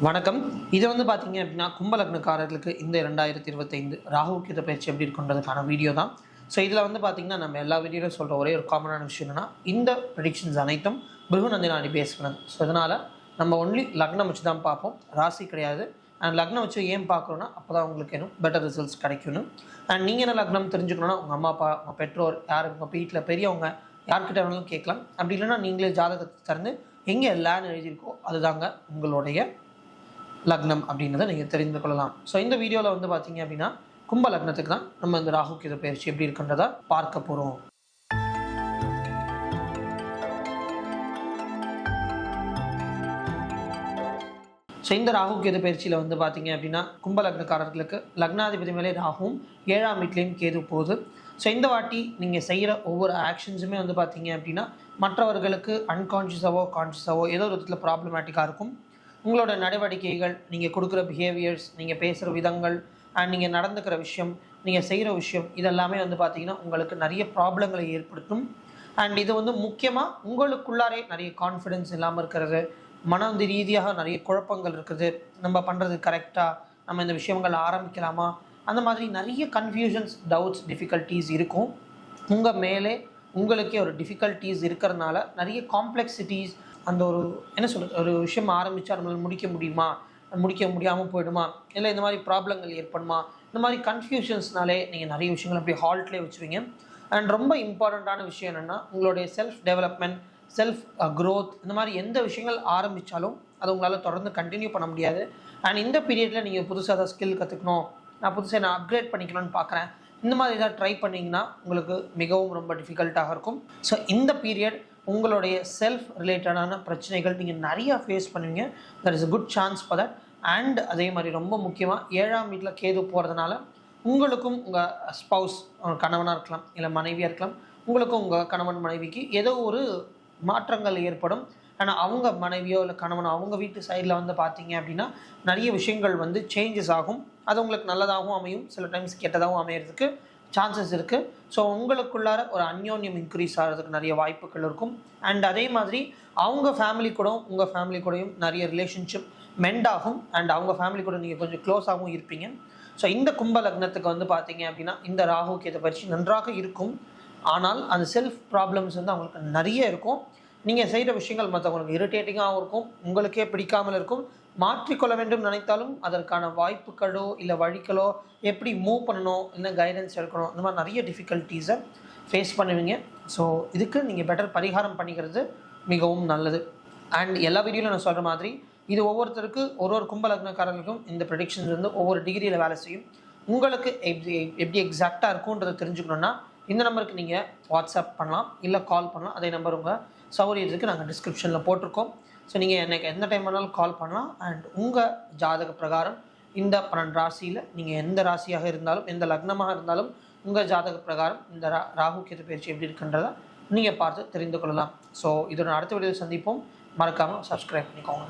வணக்கம். இது பார்த்தீங்க அப்படின்னா, கும்ப லக்னக்காரர்களுக்கு இந்த 2025 ராகு கேது பயிற்சி எப்படி இருக்குன்றதுக்கான வீடியோ தான். ஸோ இதில பார்த்தீங்கன்னா, நம்ம எல்லா வீடியோலையும் சொல்ற ஒரே ஒரு காமனான விஷயம் என்னன்னா, இந்த ப்ரெடிக்ஷன்ஸ் அனைத்தும் பிருகுநந்தினாடி பேஸ் பண்ணது. ஸோ இதனால நம்ம ஒன்லி லக்னம் வச்சு தான் பார்ப்போம். ராசி கிடையாது. அண்ட் லக்னம் வச்சு ஏன் பார்க்குறோன்னா, அப்பதான் உங்களுக்கு இன்னும் பெட்டர் ரிசல்ட்ஸ் கிடைக்கும்னு. அண்ட் நீங்க என்ன லக்னம் தெரிஞ்சுக்கணும்னா, உங்க அம்மா, அப்பா, உங்க பெற்றோர் யார், உங்க வீட்ல பெரியவங்க யார்கிட்ட வேணாலும் கேட்கலாம். அப்படி இல்லைன்னா நீங்களே ஜாதகத்தை திறந்து எங்கே லேன் எழுதியிருக்கோ அதுதாங்க உங்களுடைய லக்னம் அப்படின்றத நீங்கள் தெரிந்து கொள்ளலாம். ஸோ இந்த வீடியோவில் பார்த்தீங்க அப்படின்னா, கும்ப லக்னத்துக்கு தான் நம்ம இந்த ராகு கேது பயிற்சி எப்படி இருக்குன்றதை பார்க்க போகிறோம். ஸோ இந்த ராகு கேது பயிற்சியில் பார்த்தீங்க அப்படின்னா, கும்ப லக்னக்காரர்களுக்கு லக்னாதிபதி மேலே ராகுவும் 7ஆம் வீட்லேயும் கேது போகுது. ஸோ இந்த வாட்டி நீங்கள் செய்கிற ஒவ்வொரு ஆக்ஷன்ஸுமே பார்த்தீங்க அப்படின்னா, மற்றவர்களுக்கு அன்கான்ஷியஸாவோ கான்ஷியஸாவோ ஏதோ ஒரு விதத்தில் ப்ராப்ளமேட்டிக்காக இருக்கும். உங்களோட நடவடிக்கைகள், நீங்கள் கொடுக்குற பிஹேவியர்ஸ், நீங்கள் பேசுகிற விதங்கள் அண்ட் நீங்கள் நடந்துக்கிற விஷயம், நீங்கள் செய்கிற விஷயம் இதெல்லாமே பார்த்தீங்கன்னா உங்களுக்கு நிறைய ப்ராப்ளங்களை ஏற்படுத்தும். அண்ட் இது முக்கியமாக உங்களுக்குள்ளாரே நிறைய கான்ஃபிடென்ஸ் இல்லாமல் இருக்கிறது, மனது ரீதியாக நிறைய குழப்பங்கள் இருக்குது. நம்ம பண்ணுறது கரெக்டாக, நம்ம இந்த விஷயங்கள் ஆரம்பிக்கலாமா, அந்த மாதிரி நிறைய கன்ஃபியூஷன்ஸ், டவுட்ஸ், டிஃபிகல்ட்டிஸ் இருக்கும். உங்கள் மேலே உங்களுக்கே ஒரு டிஃபிகல்ட்டிஸ் இருக்கிறதுனால நிறைய காம்ப்ளெக்சிட்டிஸ், அந்த ஒரு என்ன சொல்கிறது, ஒரு விஷயம் ஆரம்பித்தா நம்மளால் முடிக்க முடியுமா, முடிக்க முடியாமல் போயிடுமா, இல்லை இந்த மாதிரி ப்ராப்ளங்கள் ஏற்படுமா, இந்த மாதிரி கன்ஃபியூஷன்ஸ்னாலே நீங்கள் நிறைய விஷயங்கள் அப்படி ஹால்ட்லேயே வச்சுருவீங்க. அண்ட் ரொம்ப இம்பார்ட்டண்ட்டான விஷயம் என்னென்னா, உங்களுடைய செல்ஃப் டெவலப்மெண்ட், செல்ஃப் க்ரோத், இந்த மாதிரி எந்த விஷயங்கள் ஆரம்பித்தாலும் அதை உங்களால் தொடர்ந்து கண்டினியூ பண்ண முடியாது. அண்ட் இந்த பீரியடில் நீங்கள் புதுசாக ஏதாவது ஸ்கில் கற்றுக்கணும், நான் புதுசாக நான் அப்கிரேட் பண்ணிக்கணும்னு பார்க்குறேன், இந்த மாதிரி ஏதாவது ட்ரை பண்ணிங்கன்னா உங்களுக்கு மிகவும் ரொம்ப டிஃபிகல்ட்டாக இருக்கும். ஸோ இந்த பீரியட் உங்களுடைய செல்ஃப் ரிலேட்டடான பிரச்சனைகள் நீங்கள் நிறையா ஃபேஸ் பண்ணுவீங்க. That is a good chance for that. And அதே மாதிரி ரொம்ப முக்கியமாக 7ஆம் வீட்டில் கேது போகிறதுனால உங்களுக்கும் உங்கள் ஸ்பௌஸ், கணவனாக இருக்கலாம் இல்லை மனைவியாக இருக்கலாம், உங்களுக்கும் உங்கள் கணவன் மனைவிக்கு ஏதோ ஒரு மாற்றங்கள் ஏற்படும். ஆனால் அவங்க மனைவியோ இல்லை கணவனோ அவங்க வீட்டு சைடில் பார்த்தீங்க அப்படின்னா நிறைய விஷயங்கள் சேஞ்சஸ் ஆகும். அது உங்களுக்கு நல்லதாகவும் அமையும், சில டைம்ஸ் கெட்டதாகவும் அமையிறதுக்கு சான்சஸ் இருக்குது. ஸோ உங்களுக்குள்ளார ஒரு அந்யோன்யம் இன்க்ரீஸ் ஆகிறதுக்கு நிறைய வாய்ப்புகள் இருக்கும். அண்ட் அதே மாதிரி அவங்க ஃபேமிலி கூட உங்கள் ஃபேமிலி கூடயும் நிறைய ரிலேஷன்ஷிப் மெண்ட் ஆகும். அண்ட் அவங்க ஃபேமிலி கூட நீங்கள் கொஞ்சம் க்ளோஸாகவும் இருப்பீங்க. ஸோ இந்த கும்ப லக்னத்துக்கு பார்த்தீங்க அப்படின்னா இந்த ராகு கேது பயிற்சி நன்றாக இருக்கும். ஆனால் அந்த செல்ஃப் ப்ராப்ளம்ஸ் அவங்களுக்கு நிறைய இருக்கும். நீங்கள் செய்கிற விஷயங்கள் மற்றவங்களுக்கு இரிட்டேட்டிங்காகவும் இருக்கும், உங்களுக்கே பிடிக்காமல் இருக்கும். மாற்றிக்கொள்ள வேண்டும் நினைத்தாலும் அதற்கான வாய்ப்புகளோ இல்லை வழிகளோ, எப்படி மூவ் பண்ணணும், இல்லை கைடன்ஸ் எடுக்கணும், இந்த மாதிரி நிறைய டிஃபிகல்ட்டிஸை ஃபேஸ் பண்ணுவீங்க. ஸோ இதுக்கு நீங்கள் பெட்டர் பரிகாரம் பண்ணிக்கிறது மிகவும் நல்லது. அண்ட் எல்லா வீடியோவில் நான் சொல்கிற மாதிரி இது ஒவ்வொருத்தருக்கு ஒரு கும்ப லக்னக்காரர்களுக்கும் இந்த ப்ரெடிக்ஷன்ஸ் ஒவ்வொரு டிகிரியில் வேலை செய்யும். உங்களுக்கு எப்படி எக்ஸாக்டாக இருக்கும்ன்றதை தெரிஞ்சுக்கணுன்னா இந்த நம்பருக்கு நீங்கள் வாட்ஸ்அப் பண்ணலாம், இல்லை கால் பண்ணலாம். அதே நம்பர் உங்கள் சௌகரியத்துக்கு நாங்கள் டிஸ்கிரிப்ஷனில் போட்டிருக்கோம். ஸோ நீங்கள் எனக்கு எந்த டைம் வேணாலும் கால் பண்ணலாம். அண்ட் உங்கள் ஜாதக பிரகாரம் இந்த 12 ராசியில் நீங்கள் எந்த ராசியாக இருந்தாலும், எந்த லக்னமாக இருந்தாலும், உங்கள் ஜாதக பிரகாரம் இந்த ராகு கேது பயிற்சி எப்படி இருக்குன்றதை நீங்கள் பார்த்து தெரிந்து கொள்ளலாம். ஸோ இதோட அடுத்த வீடியோவில் சந்திப்போம். மறக்காமல் சப்ஸ்கிரைப் பண்ணிக்கோங்க.